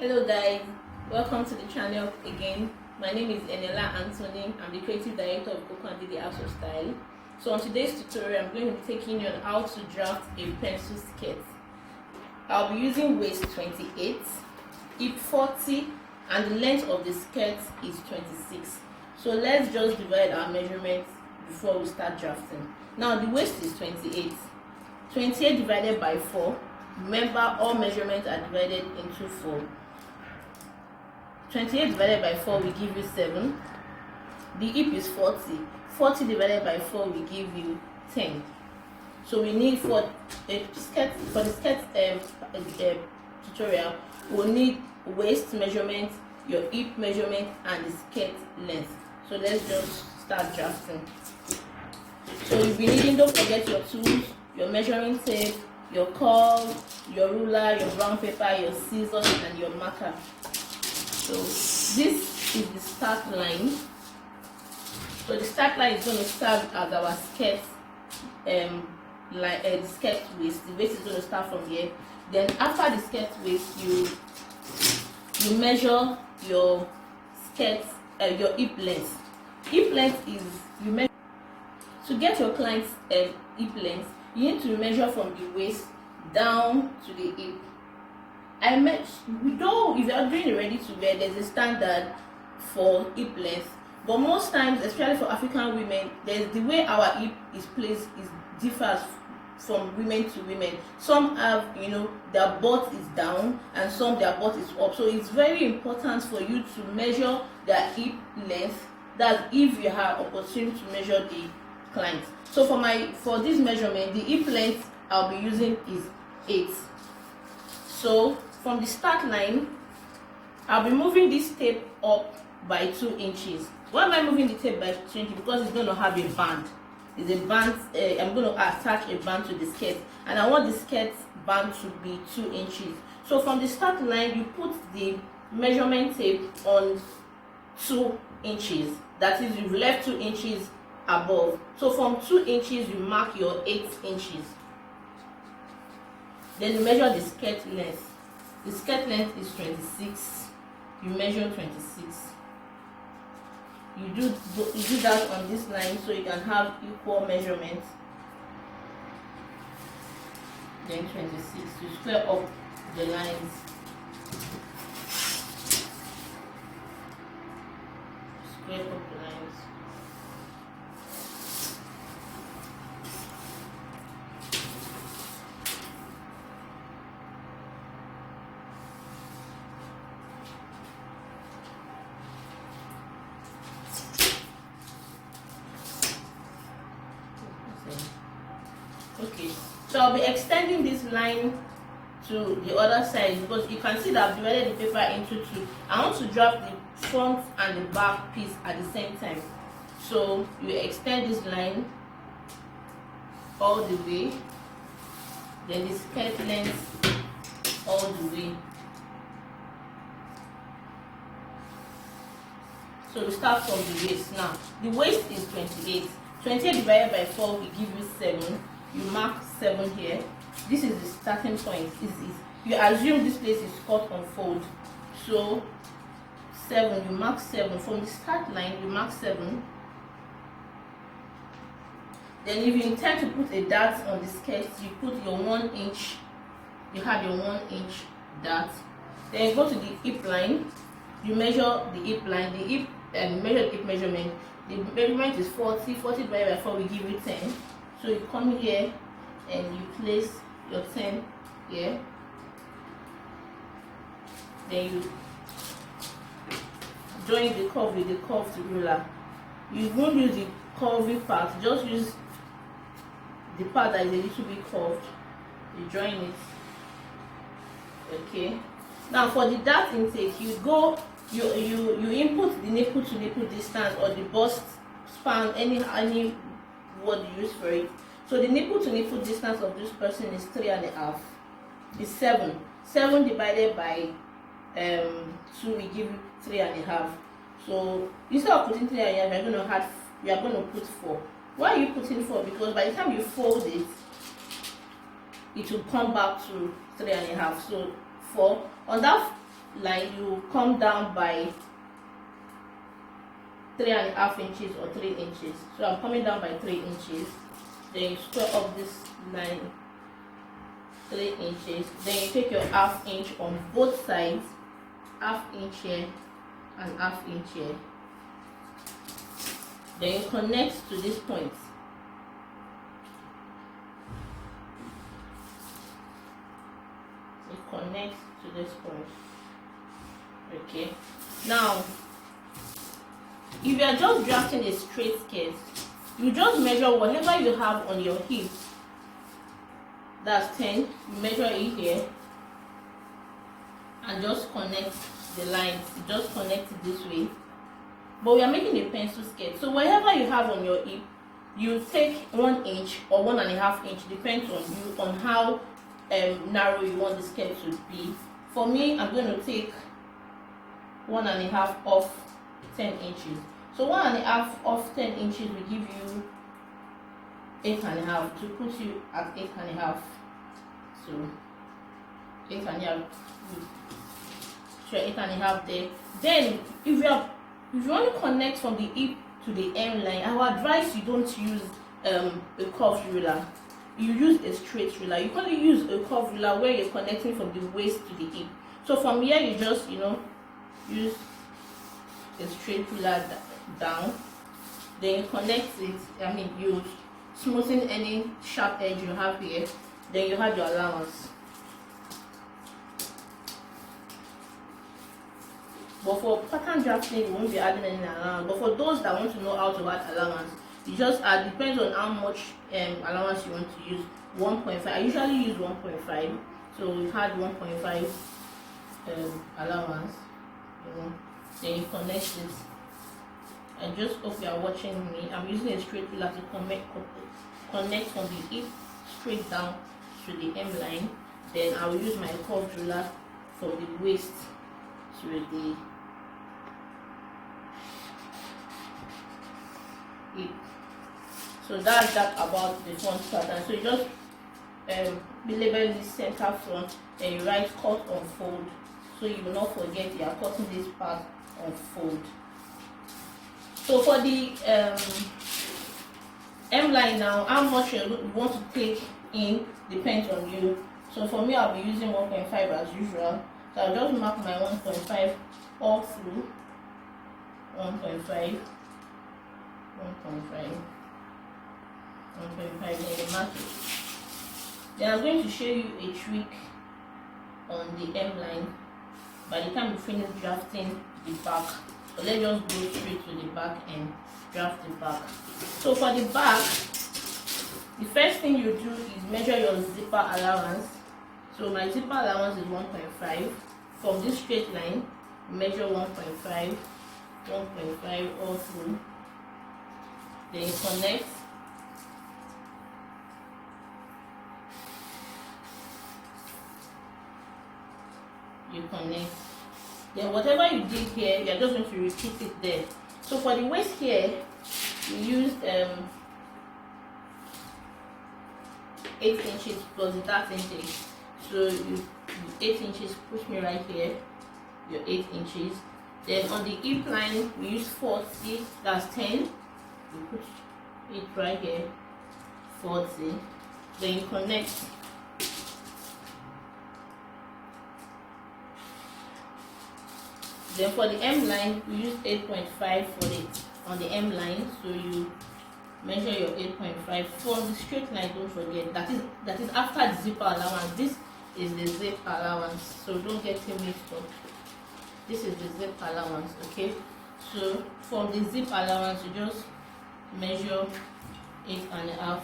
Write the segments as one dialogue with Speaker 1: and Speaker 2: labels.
Speaker 1: Hello guys, welcome to the channel again. My name is Enela Anthony. I'm the creative director of Coco and Didi House of Style. So on today's tutorial, I'm going to be taking you on how to draft a pencil skirt. I'll be using waist 28, hip 40, and the length of the skirt is 26. So let's just divide our measurements before we start drafting. Now the waist is 28. 28 divided by 4. Remember, all measurements are divided into 4. 28 divided by 4 will give you 7. The hip is 40. 40 divided by 4 will give you 10. So we need for the skirt tutorial, we'll need waist measurement, your hip measurement, and the skirt length. So let's just start drafting. So you'll be needing, don't forget your tools, your measuring tape, your curve, your ruler, your brown paper, your scissors, and your marker. So this is the start line. So the start line is going to serve as our skirt, the skirt waist. The waist is going to start from here. Then after the skirt waist, you measure your skirt, your hip length. Hip length is you measure to get your client's hip length. You need to measure from the waist down to the hip. Though if you are doing it ready to wear, there's a standard for hip length, but most times, especially for African women, there's the way our hip is placed differs from women to women. Some have, their butt is down, and some their butt is up. So it's very important for you to measure their hip length. That's if you have opportunity to measure the client. So for this measurement, the hip length I'll be using is 8. So from the start line, I'll be moving this tape up by 2 inches. Why am I moving the tape by 2 inches? Because it's going to have a band. It's a band. I'm going to attach a band to the skirt, and I want the skirt band to be 2 inches. So from the start line, you put the measurement tape on 2 inches. That is, you've left 2 inches above. So from 2 inches, you mark your 8 inches. Then you measure the skirt length. The skirt length is 26. You measure 26. You do that on this line so you can have equal measurement. Then 26. You square up the lines. Square up the lines. Okay, so I'll be extending this line to the other side because you can see that I've divided the paper into 2. I want to draft the front and the back piece at the same time. So you extend this line all the way, then the skirt length all the way. So we start from the waist now. The waist is 28. 28 divided by 4 will give you 7. You mark 7 here. This is the starting point. You assume this place is cut on fold. So 7, you mark 7. From the start line, you mark 7. Then if you intend to put a dart on the skirt, you put your 1 inch. You have your 1 inch dart. Then you go to the hip line. You measure the hip line. The hip and measure the hip measurement. The measurement is 40. 40 divided by 4 will give you 10. So you come here and you place your 10 here. Then you join the curve with the curved ruler. You won't use the curvy part, just use the part that is a little bit curved. You join it. Okay. Now for the dart intake, you input the nipple to nipple distance or the bust span, any word you use for it. So the nipple to nipple distance of this person is 3.5. It's 7. 7 divided by 2 will give you 3.5. So instead of putting 3.5, we are going to put 4. Why are you putting 4? Because by the time you fold it, it will come back to 3.5. So 4 on that line, you come down by 3.5 inches or 3 inches. So I'm coming down by 3 inches. Then you square up this line 3 inches. Then you take your half inch on both sides, half inch here and half inch here. Then you connect to this point. You connect to this point. Okay. Now, if you are just drafting a straight skirt, you just measure whatever you have on your hip. That's 10. You measure it here and just connect the lines. You just connect it this way. But we are making a pencil skirt, so whatever you have on your hip, you take 1 inch or 1.5 inch, depends on you, on how narrow you want the skirt to be. For me, I'm going to take 1.5 off 10 inches. So 1.5 off 10 inches will give you 8.5, to put you at 8.5. So 8.5, sure, 8.5 there. Then if you want to connect from the hip to the hem line, I would advise you don't use a curved ruler. You use a straight ruler. You can only use a curved ruler where you're connecting from the waist to the hip. So from here you just use a straight ruler down. Then you connect it. I mean, you smoothen any sharp edge you have here. Then you have your allowance. But for pattern drafting, you won't be adding any allowance. But for those that want to know how to add allowance, you just add, depends on how much allowance you want to use. 1.5. I usually use 1.5. So we had 1.5 allowance. Then you connect this. I just hope you are watching me. I'm using a straight ruler to connect from the hip straight down to the hem line. Then I will use my curved ruler from the waist to the hip. So that's that about the front pattern. So you just label this center front, then you write cut on fold, so you will not forget you are cutting this part on fold. So for the hem line now, how much you want to take in depends on you. So for me, I'll be using 1.5 as usual. So I'll just mark my 1.5 all through. 1.5, 1.5, 1.5, then mark it. Then I'm going to show you a trick on the hem line by the time you finish drafting the back. So let's just go straight to the back and draft the back. So for the back, the first thing you do is measure your zipper allowance. So my zipper allowance is 1.5. From this straight line, measure 1.5, 1.5 all through. Then you connect. You connect. Then whatever you did here, you are just going to repeat it there. So for the waist here, we used 8 inches plus the 13 inches. So you 8 inches, push me right here, your 8 inches. Then on the hip line, we use 40, that's 10. You put it right here, 40. Then you connect. Then for the hem line, we use 8.5 for it on the hem line. So you measure your 8.5 for the straight line. Don't forget that is after the zipper allowance. This is the zip allowance, so don't get it mixed up. This is the zip allowance, okay? So from the zip allowance, you just measure 8.5.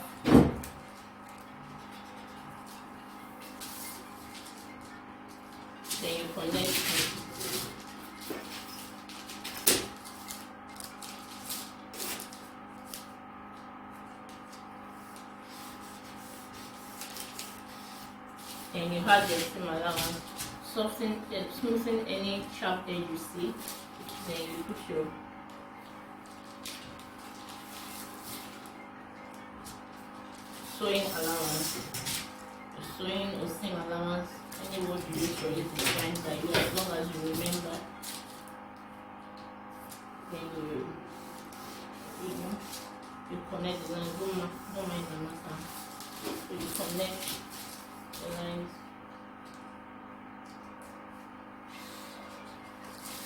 Speaker 1: Then you connect it. And you have your seam allowance, smoothing any sharp edge you see. Then you put your sewing allowance, sewing or seam allowance, any word you use for it is fine by you as long as you then you know you connect the lines. Don't mind the matter. So you connect the lines.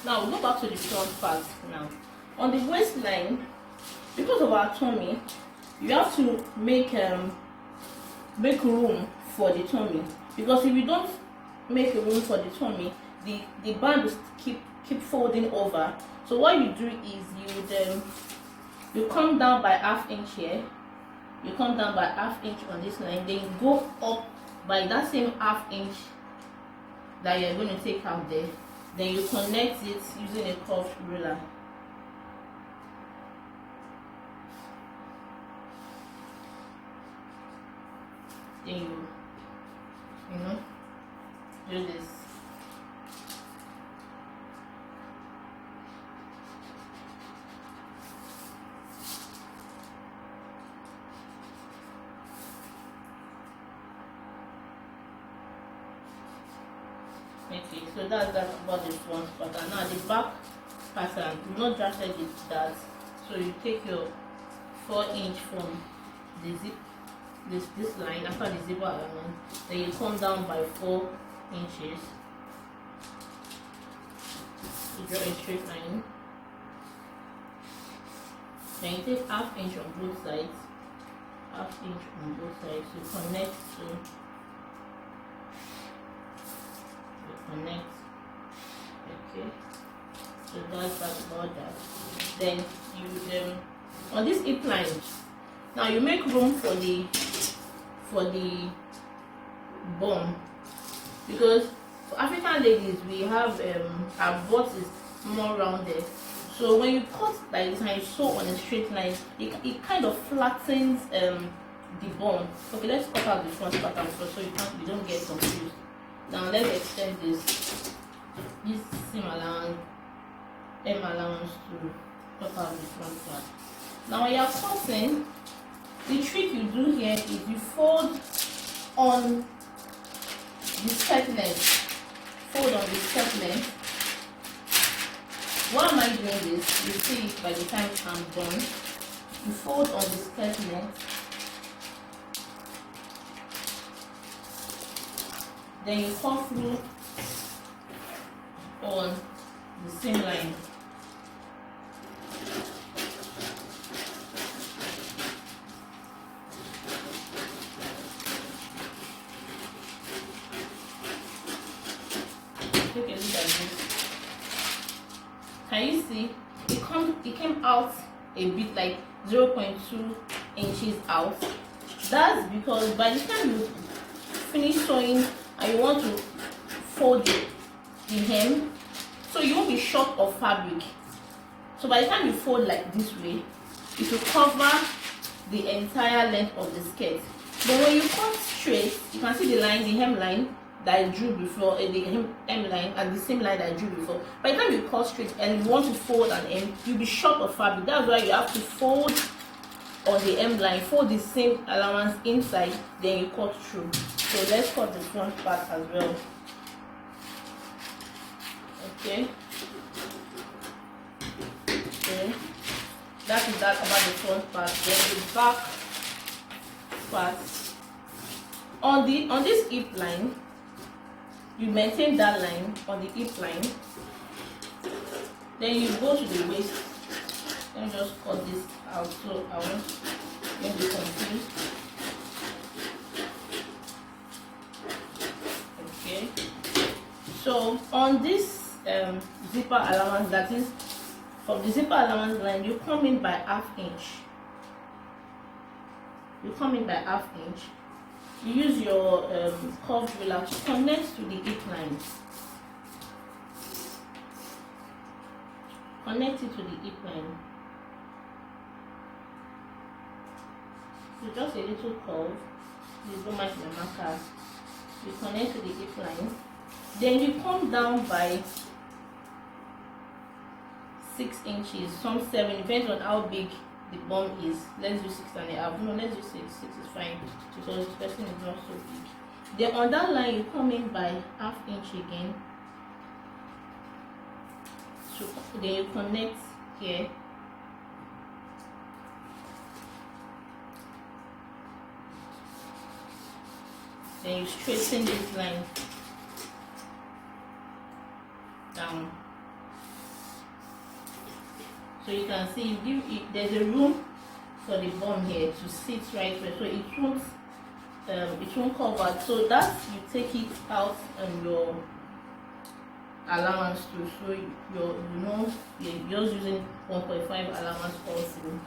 Speaker 1: Now we'll go back to the front part. Now on the waistline, because of our tummy, you have to make room for the tummy, because if you don't make a room for the tummy, the band will keep folding over. So what you do is you come down by ½ inch here, you come down by ½ inch on this line, then you go up by that same ½ inch that you're going to take out there, then you connect it using a curved ruler. Then you know do this. Okay, so that's about the front pattern. Now the back pattern, do not drafted it that. So you take your 4 inch from the zip, this line after the zipper alignment, then you come down by 4 inches. You draw a straight line. Then you take ½ inch on both sides, ½ inch on both sides. You connect to. Connect. Okay, so that's about that. Then you on this hip line, now you make room for the bum, because for African ladies we have our butt is more rounded. So when you cut like this and you sew on a straight line, it kind of flattens the bum. Okay, let's cut out the front pattern first so you don't get confused. Now let's extend this seam allowance, M allowance to cut out the front part. Now when you're cutting, the trick you do here is you fold on the skirt length. Fold on the skirt length. Why am I doing this? You see it by the time I'm done. You fold on the skirt length. Then you come through on the same line. Take a look at this. Can you see? It came out a bit like 0.2 inches out. That's because by the time you finish sewing and you want to fold the hem, so you won't be short of fabric. So by the time you fold like this way, it will cover the entire length of the skirt. But when you cut straight, you can see the line, the hem line that I drew before, the hem line and the same line that I drew before. By the time you cut straight and you want to fold an hem, you'll be short of fabric. That's why you have to fold on the hem line, fold the same allowance inside, then you cut through. So let's cut the front part as well. Okay. That is that about the front part. Then the back part. On this hip line, you maintain that line on the hip line. Then you go to the waist. Let me just cut this out so I won't get confused. Okay. So on this zipper allowance, that is from the zipper allowance line, you come in by ½ inch. You come in by ½ inch. You use your curved ruler to connect to the hip line. Connect it to the hip line. So just a little curve. Please don't mind my marker. You connect to the hip line. Then you come down by 6 inches, some 7, depends on how big the bum is. Let's do 6.5. No, let's do 6. 6 is fine because this person is not so big. Then on that line, you come in by ½ inch again. So then you connect here. Then you straighten this line down. So you can see there's a room for the bun here to sit right where, so it won't cover. So that you take it out and your allowance too. So you're just using 1.5 allowance also.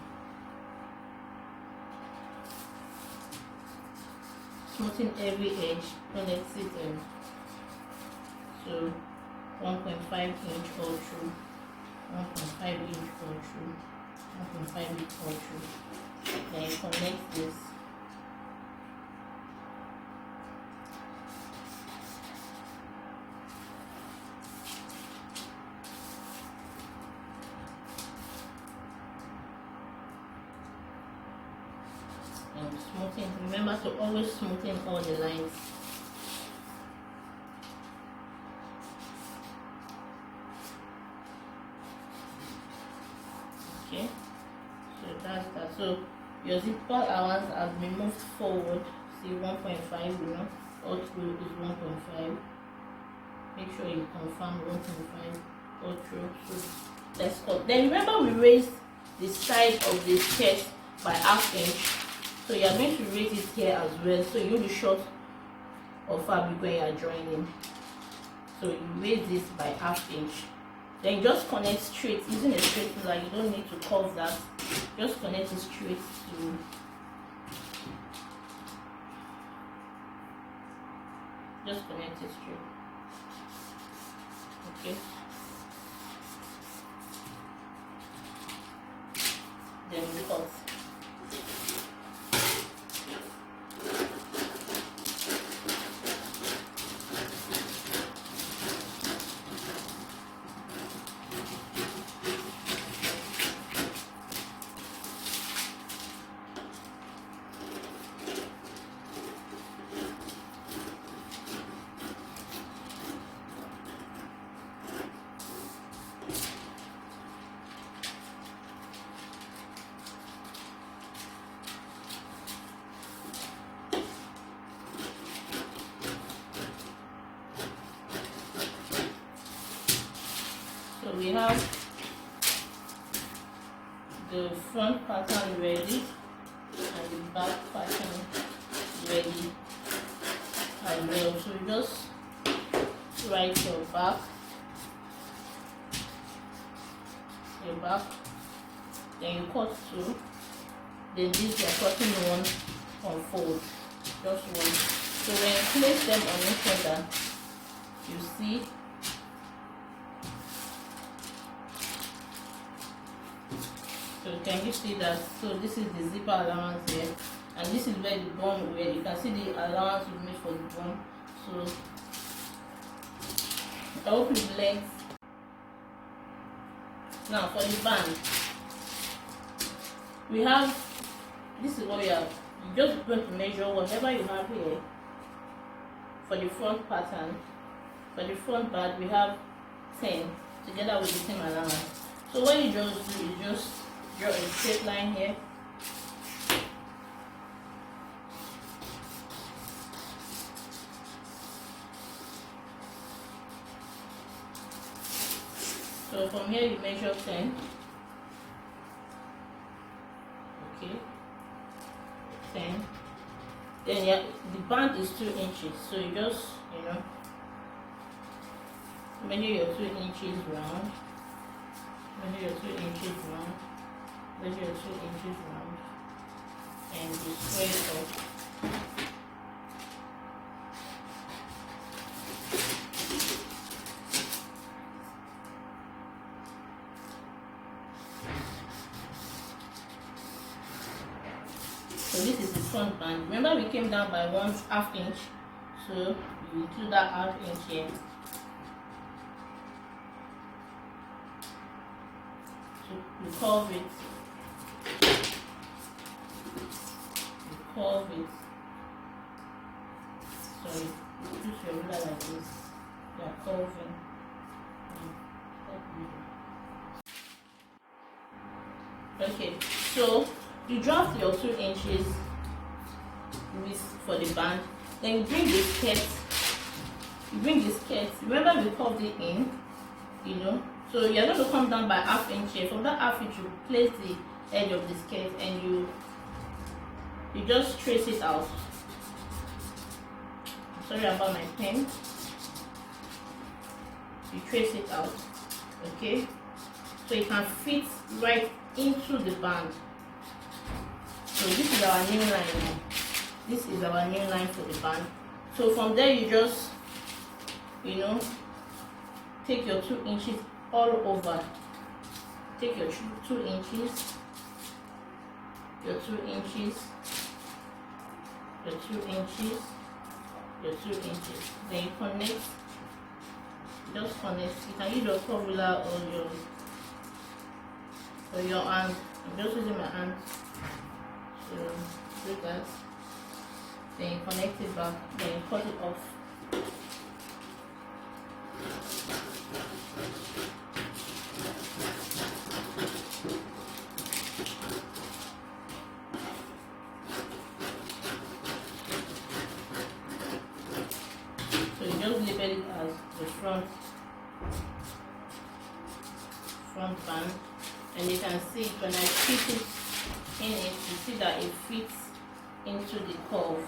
Speaker 1: Smoothing every edge, connect it in. So 1.5 inch all through, 1.5 inch all through, 1.5 inch all through. Then you connect this. And smoothing. Remember to always smoothen all the lines. Okay, so that's that. So your zipper allowance has been moved forward. See 1.5, all through is 1.5. Make sure you confirm 1.5 all through. So let's cut. Then remember we raised the side of the skirt by ½ inch. So you are going to raise it here as well. So you'll be short of fabric when you are joining. So you raise this by ½ inch. Then just connect straight using a straight ruler. You don't need to curve that. Just connect it straight to connect it straight. Okay. Then we cut. So we have the front pattern ready and the back pattern ready as well. So you just write your back, then you cut two, then this you are cutting one on fold, just one. So when you place them on each other, you see so can you see that? So this is the zipper allowance here, and this is where the bun, where you can see the allowance we made for the bun. So I hope you've learned. Now for the band, we have, this is what we have. You're just going to measure whatever you have here for the front pattern. For the front band we have 10 together with the same allowance. So what you just do is just draw a straight line here. So from here you measure 10. Okay, 10. Then yeah, the band is 2 inches. So you just measure your 2 inches round. Measure your 2 inches round. Measure your 2 inches round, and you square it up. So this is the front band. Remember we came down by 1/2 inch, so you include that ½ inch here. So you curve it. Curve it. Sorry, you use your ruler like this. You are curving. Okay, so you draft your 2 inches width for the band, then you bring the skirt. Remember we curved it in, you know, so you're going to come down by 1/2 inch here. From that 1/2 inch you place the edge of the skirt and you just trace it out. Sorry about my pen. You trace it out, okay, so it can fit right into the band. So this is our new line now. This is our new line for the band. So from there you just, you know, take your 2 inches all over. Take your 2 inches, your 2 inches, your 2 inches, your 2 inches. Then you connect. Just connect. You can use your formula or your hand. I'm just using my hand to do that. Then you connect it back. Then you cut it off. So you just label it as the front band, and you can see when I fit it in it, you see that it fits into the curve.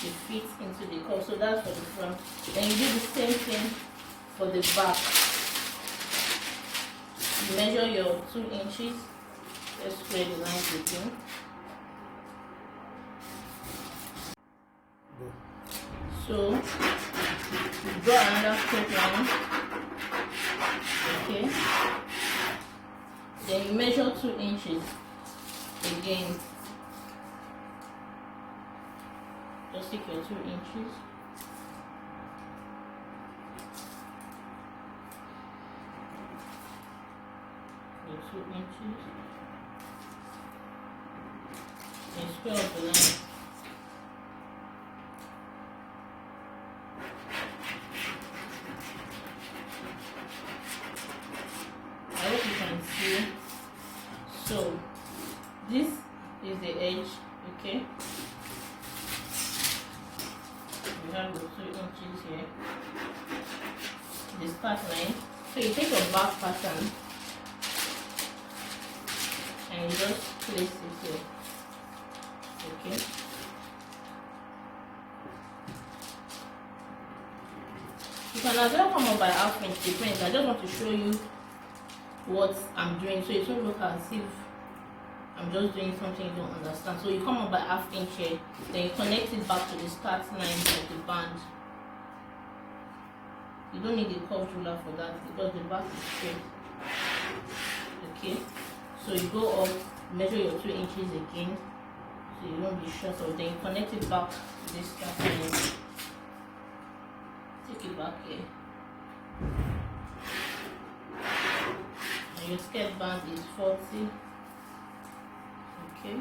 Speaker 1: It fits into the curve. So that's for the front. Then you do the same thing for the back. You measure your 2 inches. Let's square the lines between. So draw another straight line. Okay. Then you measure 2 inches again. Just take your 2 inches. Your 2 inches. And square up the line. I hope you can see. So this is the edge, okay? We have the 2 inches here. The start line. So you take your back pattern and you just place it here. Okay. You can as well come up by 1/2 inch, depends. I just want to show you what I'm doing, so it won't look as if I'm just doing something you don't understand. So you come up by 1/2 inch here, then you connect it back to the start line of the band. You don't need a curved ruler for that because the back is straight. Okay, so you go up, measure your 2 inches again, so you won't be short of. Then you connect it back to this start line. Take it back here. And your skirt band is 40. Okay.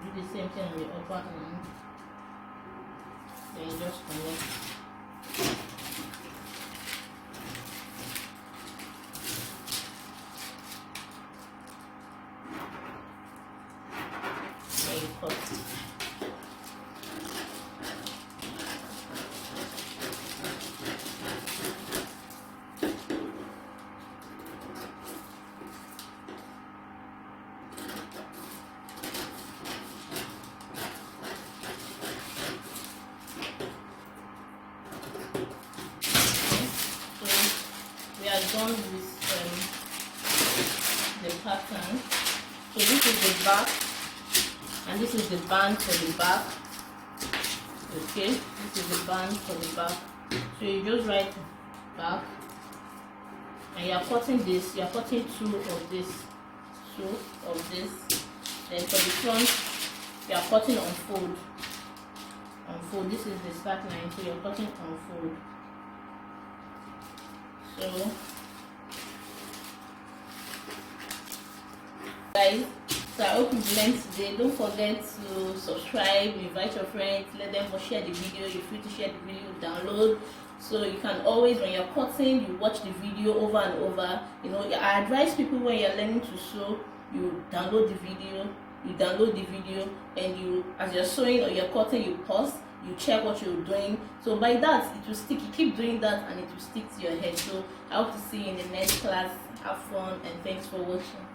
Speaker 1: Do the same thing on the upper end. Then you just connect. Then you cut. Done with the pattern. So this is the back and this is the band for the back. Okay, this is the band for the back. So you just write back and you are cutting this, you are cutting 2 of this, 2 of this. Then for the front you are cutting on fold. This is the start line, so you are cutting on fold. So guys, So I hope you've learned today. Don't forget to subscribe, invite your friends, let them share the video. You're free to share the video, download. So you can always, when you're cutting, you watch the video over and over. You know, I advise people when you're learning to sew, you download the video, and you, as you're sewing or you're cutting, you pause, you check what you're doing. So by that, it will stick. You keep doing that and it will stick to your head. So I hope to see you in the next class. Have fun and thanks for watching.